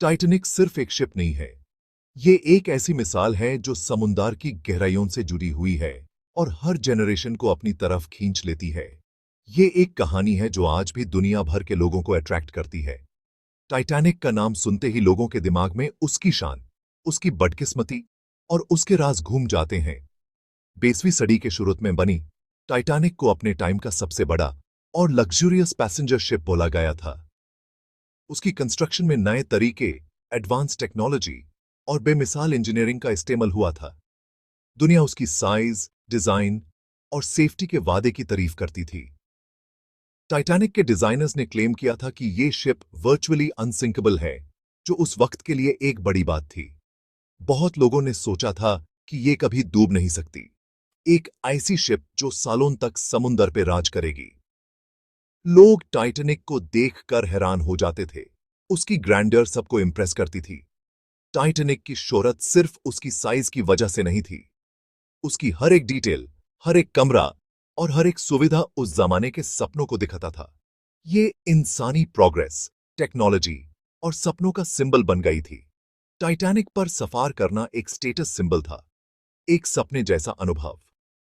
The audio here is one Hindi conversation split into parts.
टाइटैनिक सिर्फ एक शिप नहीं है। ये एक ऐसी मिसाल है जो समुद्र की गहराइयों से जुड़ी हुई है और हर जनरेशन को अपनी तरफ खींच लेती है। ये एक कहानी है जो आज भी दुनिया भर के लोगों को अट्रैक्ट करती है। टाइटैनिक का नाम सुनते ही लोगों के दिमाग में उसकी शान, उसकी बदकिस्मती और उसके राज घूम जाते हैं। 20वीं सदी के शुरू में बनी टाइटैनिक को अपने टाइम का सबसे बड़ा और लग्जूरियस पैसेंजर शिप बोला गया था। उसकी कंस्ट्रक्शन में नए तरीके, एडवांस टेक्नोलॉजी और बेमिसाल इंजीनियरिंग का इस्तेमाल हुआ था। दुनिया उसकी साइज, डिजाइन और सेफ्टी के वादे की तारीफ करती थी। टाइटैनिक के डिजाइनर्स ने क्लेम किया था कि ये शिप वर्चुअली अनसिंकेबल है, जो उस वक्त के लिए एक बड़ी बात थी। बहुत लोगों ने सोचा था कि ये कभी डूब नहीं सकती, एक ऐसी शिप जो सालों तक समुद्र पे राज करेगी। लोग टाइटैनिक को देखकर हैरान हो जाते थे। उसकी ग्रैंडर सबको इंप्रेस करती थी। टाइटैनिक की शोहरत सिर्फ उसकी साइज की वजह से नहीं थी। उसकी हर एक डिटेल, हर एक कमरा और हर एक सुविधा उस जमाने के सपनों को दिखाता था। ये इंसानी प्रोग्रेस, टेक्नोलॉजी और सपनों का सिंबल बन गई थी। टाइटैनिक पर सफर करना एक स्टेटस सिंबल था, एक सपने जैसा अनुभव।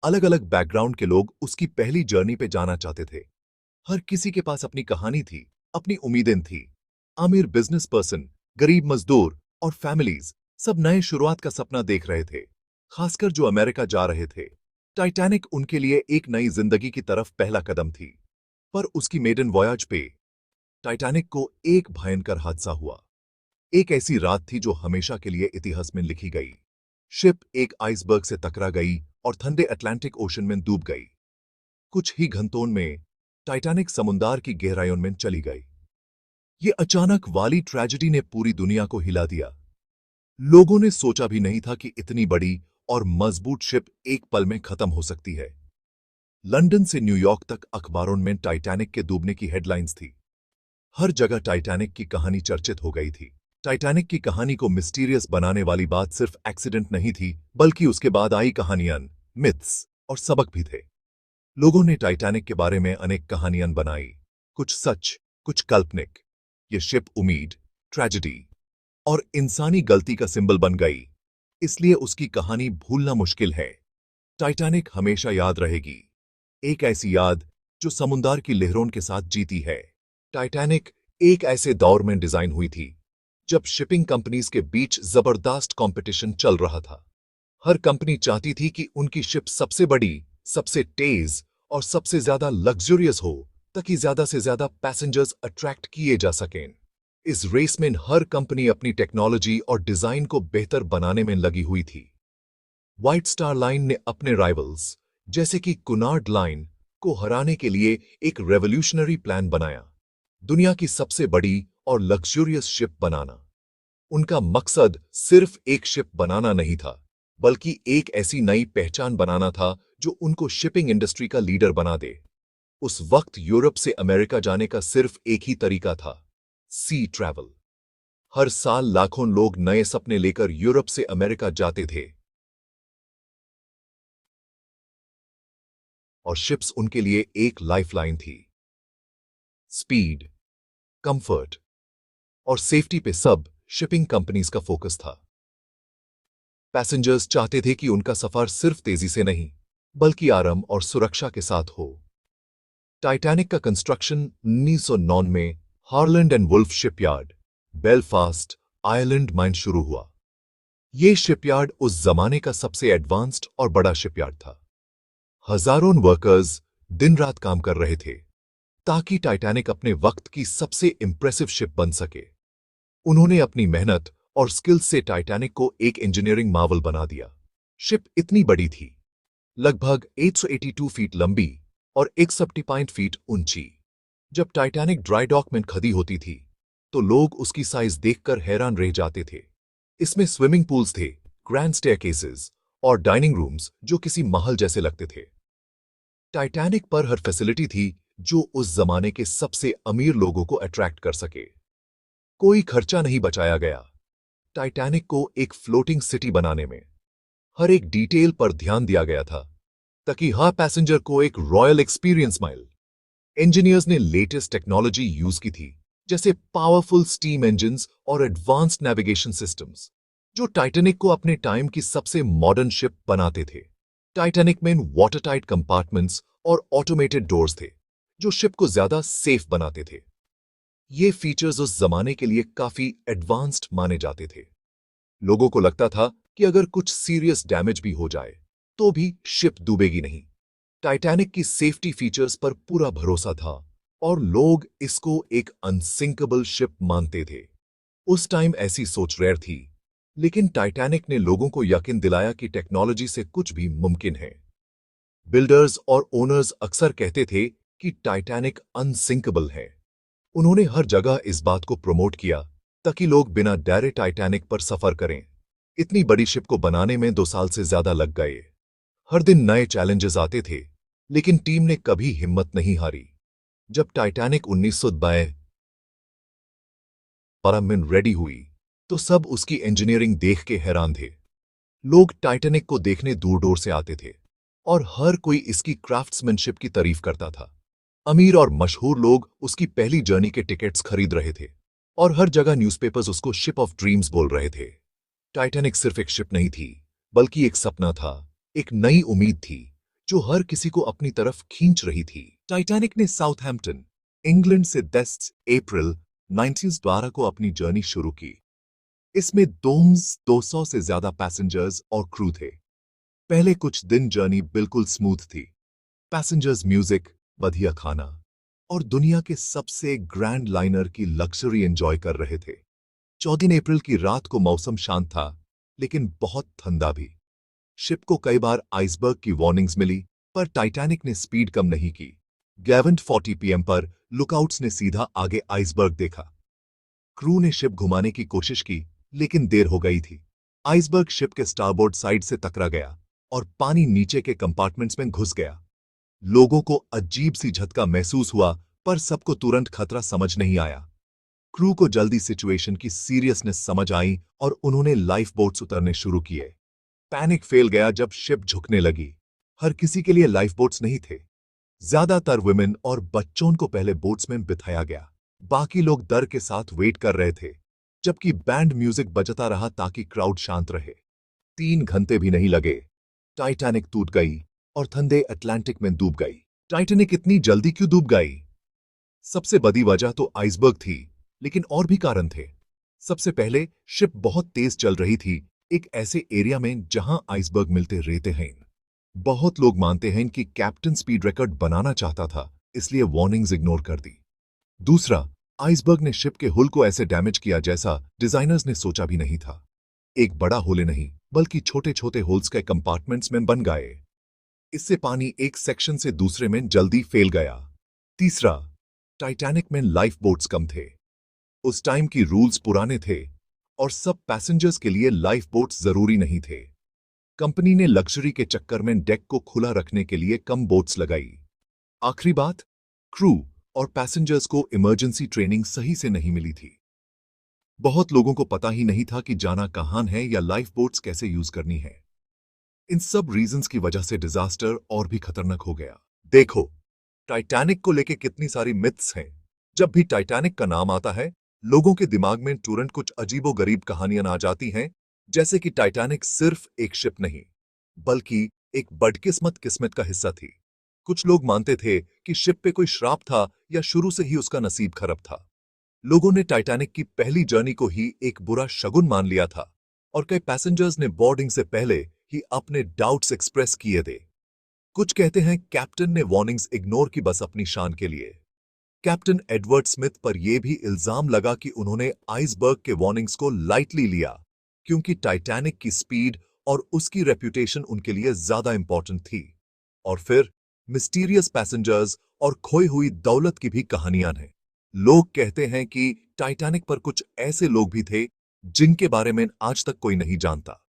अलग अलग बैकग्राउंड के लोग उसकी पहली जर्नी पे जाना चाहते थे। हर किसी के पास अपनी कहानी थी, अपनी उम्मीदें थी। अमीर बिजनेस पर्सन, गरीब मजदूर और फैमिलीज सब नए शुरुआत का सपना देख रहे थे, खासकर जो अमेरिका जा रहे थे। टाइटैनिक उनके लिए एक नई जिंदगी की तरफ पहला कदम थी। पर उसकी मेडन वॉयज पे टाइटैनिक को एक भयंकर हादसा हुआ। एक ऐसी रात थी जो हमेशा के लिए इतिहास में लिखी गई। शिप एक आइसबर्ग से टकरा गई और ठंडे अटलांटिक ओशन में डूब गई। कुछ ही घंटों में टाइटैनिक समुद्र की गहराइयों में चली गई। ये अचानक वाली ट्रेजेडी ने पूरी दुनिया को हिला दिया। लोगों ने सोचा भी नहीं था कि इतनी बड़ी और मजबूत शिप एक पल में खत्म हो सकती है। लंदन से न्यूयॉर्क तक अखबारों में टाइटैनिक के डूबने की हेडलाइंस थी। हर जगह टाइटैनिक की कहानी चर्चित हो गई थी। टाइटैनिक की कहानी को मिस्टीरियस बनाने वाली बात सिर्फ एक्सीडेंट नहीं थी, बल्कि उसके बाद आई कहानियां, मिथ्स और सबक भी थे। लोगों ने टाइटैनिक के बारे में अनेक कहानियां बनाई, कुछ सच, कुछ काल्पनिक। ये शिप उम्मीद, ट्रेजेडी और इंसानी गलती का सिंबल बन गई, इसलिए उसकी कहानी भूलना मुश्किल है। टाइटैनिक हमेशा याद रहेगी, एक ऐसी याद जो समुद्र की लहरों के साथ जीती है। टाइटैनिक एक ऐसे दौर में डिजाइन हुई थी जब शिपिंग कंपनीज के बीच जबरदस्त कंपटीशन चल रहा था। हर कंपनी चाहती थी कि उनकी शिप सबसे बड़ी, सबसे तेज और सबसे ज्यादा लग्जरियस हो, ताकि ज्यादा से ज्यादा पैसेंजर्स अट्रैक्ट किए जा सकें। इस रेस में हर कंपनी अपनी टेक्नोलॉजी और डिजाइन को बेहतर बनाने में लगी हुई थी। व्हाइट स्टार लाइन ने अपने राइवल्स, जैसे कि कुनार्ड लाइन, को हराने के लिए एक रेवोल्यूशनरी प्लान बनाया, दुनिया की सबसे बड़ी और लग्जरियस शिप बनाना। उनका मकसद सिर्फ एक शिप बनाना नहीं था, बल्कि एक ऐसी नई पहचान बनाना था जो उनको शिपिंग इंडस्ट्री का लीडर बना दे। उस वक्त यूरोप से अमेरिका जाने का सिर्फ एक ही तरीका था, सी ट्रैवल। हर साल लाखों लोग नए सपने लेकर यूरोप से अमेरिका जाते थे और शिप्स उनके लिए एक लाइफलाइन थी। स्पीड, कंफर्ट और सेफ्टी पे सब शिपिंग कंपनीज का फोकस था। पैसेंजर्स चाहते थे कि उनका सफर सिर्फ तेजी से नहीं, बल्कि आराम और सुरक्षा के साथ हो। टाइटैनिक का कंस्ट्रक्शन 1909 में Harland and Wolff shipyard, Belfast, Ireland में शुरू हुआ। यह शिपयार्ड उस जमाने का सबसे एडवांस्ड और बड़ा शिपयार्ड था। हजारों वर्कर्स दिन रात काम कर रहे थे ताकि टाइटैनिक अपने वक्त की सबसे इंप्रेसिव शिप बन सके। उन्होंने अपनी मेहनत और स्किल्स से टाइटैनिक को एक इंजीनियरिंग मार्वल बना दिया। शिप इतनी बड़ी थी, लगभग 882 फीट लंबी और 175 फीट ऊंची। जब टाइटैनिक ड्राई डॉक में खड़ी होती थी, तो लोग उसकी साइज देखकर हैरान रह जाते थे। इसमें स्विमिंग पूल्स थे, ग्रैंड स्टेयरकेसेस और डाइनिंग रूम्स जो किसी महल जैसे लगते थे। टाइटैनिक पर हर फैसिलिटी थी जो उस जमाने के सबसे अमीर लोगों को अट्रैक्ट कर सके। कोई खर्चा नहीं बचाया गया। टाइटैनिक को एक फ्लोटिंग सिटी बनाने में हर एक डिटेल पर ध्यान दिया गया था, ताकि हर पैसेंजर को एक रॉयल एक्सपीरियंस मिले। इंजीनियर्स ने लेटेस्ट टेक्नोलॉजी यूज की थी, जैसे पावरफुल स्टीम इंजन्स और एडवांस्ड नेविगेशन सिस्टम्स, जो टाइटैनिक को अपने टाइम की सबसे मॉडर्न शिप बनाते थे। टाइटैनिक में वाटर टाइट कंपार्टमेंट्स और ऑटोमेटेड डोर्स थे, जो शिप को ज्यादा सेफ बनाते थे। ये फीचर्स उस जमाने के लिए काफी एडवांस्ड माने जाते थे। लोगों को लगता था कि अगर कुछ सीरियस डैमेज भी हो जाए तो भी शिप डूबेगी नहीं। टाइटैनिक की सेफ्टी फीचर्स पर पूरा भरोसा था और लोग इसको एक अनसिंकेबल शिप मानते थे। उस टाइम ऐसी सोच रेयर थी, लेकिन टाइटैनिक ने लोगों को यकीन दिलाया कि टेक्नोलॉजी से कुछ भी मुमकिन है। बिल्डर्स और ओनर्स अक्सर कहते थे कि टाइटैनिक अनसिंकेबल है। उन्होंने हर जगह इस बात को प्रमोट किया ताकि लोग बिना डरे टाइटैनिक पर सफर करें। इतनी बड़ी शिप को बनाने में 2 साल से ज्यादा लग गए। हर दिन नए चैलेंजेस आते थे, लेकिन टीम ने कभी हिम्मत नहीं हारी। जब टाइटैनिक 1912 में रेडी हुई, तो सब उसकी इंजीनियरिंग देख के हैरान थे। लोग टाइटैनिक को देखने दूर दूर से आते थे और हर कोई इसकी क्राफ्ट्समैनशिप की तारीफ करता था। अमीर और मशहूर लोग उसकी पहली जर्नी के टिकट्स खरीद रहे थे और हर जगह न्यूज़पेपर्स उसको शिप ऑफ ड्रीम्स बोल रहे थे। टाइटैनिक सिर्फ एक शिप नहीं थी, बल्कि एक सपना था, एक नई उम्मीद थी जो हर किसी को अपनी तरफ खींच रही थी। टाइटैनिक ने साउथहैम्पटन, इंग्लैंड से 10 अप्रैल 1912 को अपनी जर्नी शुरू की। इसमें 200 से ज्यादा पैसेंजर्स और क्रू थे। पहले कुछ दिन जर्नी बिल्कुल स्मूथ थी। पैसेंजर्स म्यूजिक, बढ़िया खाना और दुनिया के सबसे ग्रैंड लाइनर की लग्जरी एंजॉय कर रहे थे। 14 अप्रैल की रात को मौसम शांत था, लेकिन बहुत ठंडा भी। शिप को कई बार आइसबर्ग की वार्निंग्स मिली, पर टाइटैनिक ने स्पीड कम नहीं की। 11:40 पीएम पर लुकआउट्स ने सीधा आगे आइसबर्ग देखा। क्रू ने शिप घुमाने की कोशिश की, लेकिन देर हो गई थी। आइसबर्ग शिप के स्टारबोर्ड साइड से टकरा गया और पानी नीचे के कंपार्टमेंट्स में घुस गया। लोगों को अजीब सी झटका महसूस हुआ, पर सबको तुरंत खतरा समझ नहीं आया। क्रू को जल्दी सिचुएशन की सीरियसनेस समझ आई और उन्होंने लाइफ बोट्स उतरने शुरू किए। पैनिक फैल गया जब शिप झुकने लगी। हर किसी के लिए लाइफ बोट्स नहीं थे। ज्यादातर वुमेन और बच्चों को पहले बोट्स में बिठाया गया। बाकी लोग डर के साथ वेट कर रहे थे, जबकि बैंड म्यूजिक बजता रहा ताकि क्राउड शांत रहे। 3 घंटे भी नहीं लगे, टाइटैनिक टूट गई और ठंडे अटलांटिक में डूब गई। टाइटैनिक इतनी जल्दी क्यों डूब गई? सबसे बड़ी वजह तो आइसबर्ग थी, लेकिन और भी कारण थे। सबसे पहले, शिप बहुत तेज चल रही थी, एक ऐसे एरिया में जहां आइसबर्ग मिलते रहते हैं। बहुत लोग मानते हैं कि कैप्टन स्पीड रिकॉर्ड बनाना चाहता था, इसलिए वार्निंग्स इग्नोर कर दी। दूसरा, आइसबर्ग ने शिप के हुल को ऐसे डैमेज किया जैसा डिजाइनर्स ने सोचा भी नहीं था। एक बड़ा होल नहीं, बल्कि छोटे छोटे होल्स के कंपार्टमेंट्स में बन गए। इससे पानी एक सेक्शन से दूसरे में जल्दी फैल गया। तीसरा, टाइटैनिक में लाइफ बोट्स कम थे। उस टाइम की रूल्स पुराने थे और सब पैसेंजर्स के लिए लाइफ बोट्स जरूरी नहीं थे। कंपनी ने लग्जरी के चक्कर में डेक को खुला रखने के लिए कम बोट्स लगाई। आखिरी बात, क्रू और पैसेंजर्स को इमरजेंसी ट्रेनिंग सही से नहीं मिली थी। बहुत लोगों को पता ही नहीं था कि जाना कहां है या लाइफ बोट्स कैसे यूज करनी है। इन सब रीजंस की वजह से डिजास्टर और भी खतरनाक हो गया। देखो, टाइटैनिक को लेके कितनी सारी मिथ्स हैं। जब भी टाइटैनिक का नाम आता है, लोगों के दिमाग में तुरंत कुछ अजीबोगरीब कहानियां आ जाती हैं, जैसे कि टाइटैनिक सिर्फ एक शिप नहीं, बल्कि एक बदकिस्मत किस्मत का हिस्सा थी। कुछ लोग मानते थे कि शिप पे कोई श्राप था या शुरू से ही उसका नसीब खराब था। लोगों ने टाइटैनिक की पहली जर्नी को ही एक बुरा शगुन मान लिया था और कई पैसेंजर्स ने बोर्डिंग से पहले ही अपने डाउट्स एक्सप्रेस किए थे। कुछ कहते हैं कैप्टन ने वार्निंग्स इग्नोर की बस अपनी शान के लिए। कैप्टन एडवर्ड स्मिथ पर यह भी इल्जाम लगा कि उन्होंने आइसबर्ग के वार्निंग्स को लाइटली लिया, क्योंकि टाइटैनिक की स्पीड और उसकी रेप्यूटेशन उनके लिए ज्यादा इंपॉर्टेंट थी। और फिर मिस्टीरियस पैसेंजर्स और खोई हुई दौलत की भी कहानियां हैं। लोग कहते हैं कि टाइटैनिक पर कुछ ऐसे लोग भी थे जिनके बारे में आज तक कोई नहीं जानता,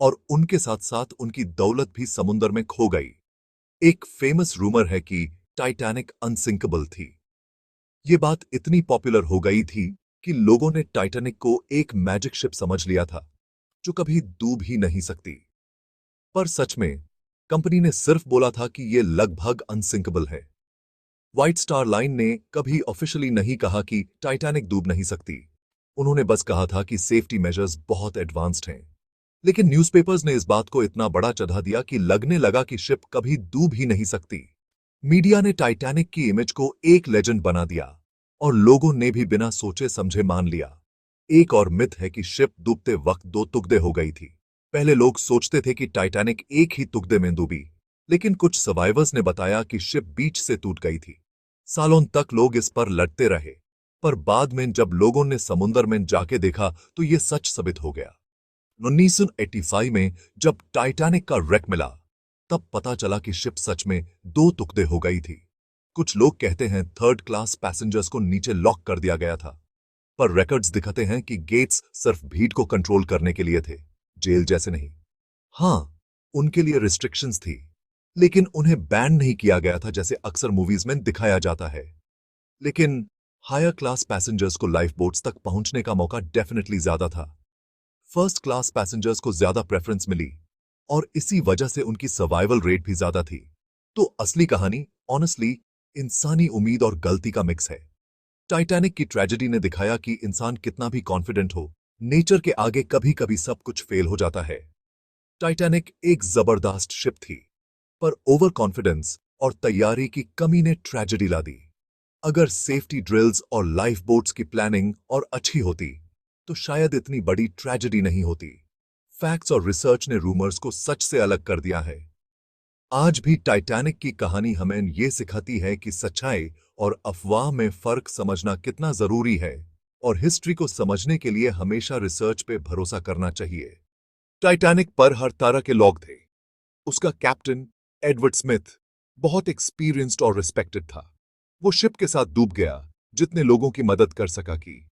और उनके साथ साथ उनकी दौलत भी समुद्र में खो गई। एक फेमस रूमर है कि टाइटैनिक अनसिंकेबल थी। ये बात इतनी पॉपुलर हो गई थी कि लोगों ने टाइटैनिक को एक मैजिक शिप समझ लिया था, जो कभी डूब ही नहीं सकती। पर सच में कंपनी ने सिर्फ बोला था कि यह लगभग अनसिंकेबल है। व्हाइट स्टार लाइन ने कभी ऑफिशियली नहीं कहा कि टाइटैनिक डूब नहीं सकती। उन्होंने बस कहा था कि सेफ्टी मेजर्स बहुत एडवांस्ड हैं। लेकिन न्यूज़पेपर्स ने इस बात को इतना बड़ा चढ़ा दिया कि लगने लगा कि शिप कभी डूब ही नहीं सकती। मीडिया ने टाइटैनिक की इमेज को एक लेजेंड बना दिया और लोगों ने भी बिना सोचे समझे मान लिया। एक और मिथ है कि शिप डूबते वक्त दो टुकड़े हो गई थी। पहले लोग सोचते थे कि टाइटैनिक एक ही टुकड़े में डूबी, लेकिन कुछ सर्वाइवर्स ने बताया कि शिप बीच से टूट गई थी। सालों तक लोग इस पर लड़ते रहे, पर बाद में जब लोगों ने समुद्र में जाके देखा तो यह सच साबित हो गया। 1985 में जब टाइटैनिक का wreck मिला, तब पता चला कि शिप सच में दो टुकड़े हो गई थी। कुछ लोग कहते हैं थर्ड क्लास पैसेंजर्स को नीचे लॉक कर दिया गया था, पर रिकॉर्ड्स दिखाते हैं कि गेट्स सिर्फ भीड़ को कंट्रोल करने के लिए थे, जेल जैसे नहीं। हाँ, उनके लिए रिस्ट्रिक्शंस थी, लेकिन उन्हें बैन नहीं किया गया था जैसे अक्सर मूवीज में दिखाया जाता है। लेकिन हायर क्लास पैसेंजर्स को लाइफ बोट्स तक पहुंचने का मौका डेफिनेटली ज्यादा था। फर्स्ट क्लास पैसेंजर्स को ज्यादा प्रेफरेंस मिली और इसी वजह से उनकी सर्वाइवल रेट भी ज्यादा थी। तो असली कहानी ऑनेस्टली इंसानी उम्मीद और गलती का मिक्स है। टाइटैनिक की ट्रेजेडी ने दिखाया कि इंसान कितना भी कॉन्फिडेंट हो, नेचर के आगे कभी कभी सब कुछ फेल हो जाता है। टाइटैनिक एक जबरदस्त शिप थी, पर ओवर कॉन्फिडेंस और तैयारी की कमी ने ट्रेजेडी ला दी। अगर सेफ्टी ड्रिल्स और लाइफ बोट्स की प्लानिंग और अच्छी होती तो शायद इतनी बड़ी ट्रेजेडी नहीं होती। फैक्ट्स और रिसर्च ने रूमर्स को सच से अलग कर दिया है। आज भी टाइटैनिक की कहानी हमें ये सिखाती है कि सच्चाई और अफवाह में फर्क समझना कितना जरूरी है, और हिस्ट्री को समझने के लिए हमेशा रिसर्च पे भरोसा करना चाहिए। टाइटैनिक पर हर तरह के लोग थे। उसका कैप्टन एडवर्ड स्मिथ बहुत एक्सपीरियंस्ड और रिस्पेक्टेड था। वो शिप के साथ डूब गया, जितने लोगों की मदद कर सका की।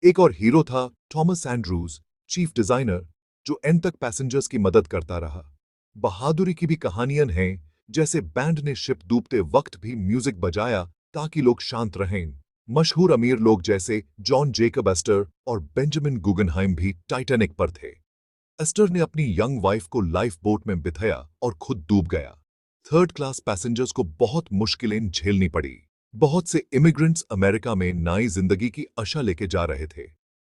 एक और हीरो था थॉमस एंड्रूज, चीफ डिजाइनर, जो एंड तक पैसेंजर्स की मदद करता रहा। बहादुरी की भी कहानियां हैं, जैसे बैंड ने शिप डूबते वक्त भी म्यूजिक बजाया ताकि लोग शांत रहें। मशहूर अमीर लोग जैसे जॉन जेकब एस्टर और बेंजामिन गुगनहाइम भी टाइटैनिक पर थे। एस्टर ने अपनी यंग वाइफ को लाइफ बोट में बिठाया और खुद डूब गया। थर्ड क्लास पैसेंजर्स को बहुत मुश्किलें झेलनी पड़ी। बहुत से इमिग्रेंट्स अमेरिका में नई जिंदगी की आशा लेके जा रहे थे।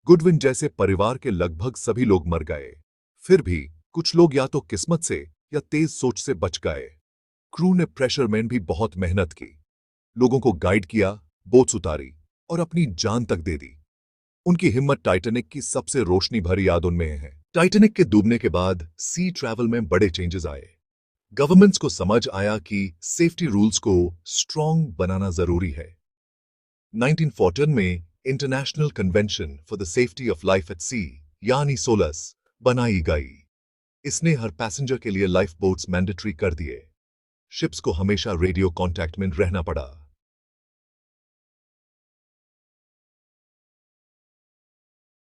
गुडविन जैसे परिवार के लगभग सभी लोग मर गए। फिर भी कुछ लोग या तो किस्मत से या तेज सोच से बच गए। क्रू ने प्रेशर में भी बहुत मेहनत की, लोगों को गाइड किया, बोट्स उतारी और अपनी जान तक दे दी। उनकी हिम्मत टाइटैनिक की सबसे रोशनी भरी याद उनमें है। टाइटैनिक के डूबने के बाद सी ट्रैवल में बड़े चेंजेस आए। गवर्नमेंट्स को समझ आया कि सेफ्टी रूल्स को स्ट्रॉन्ग बनाना जरूरी है। 1914 में international convention for the safety of life at sea यानी सोलस बनाई गई। इसने हर पैसेंजर के लिए लाइफ बोट्स मैंडेटरी कर दिए। शिप्स को हमेशा रेडियो कांटेक्ट में रहना पड़ा।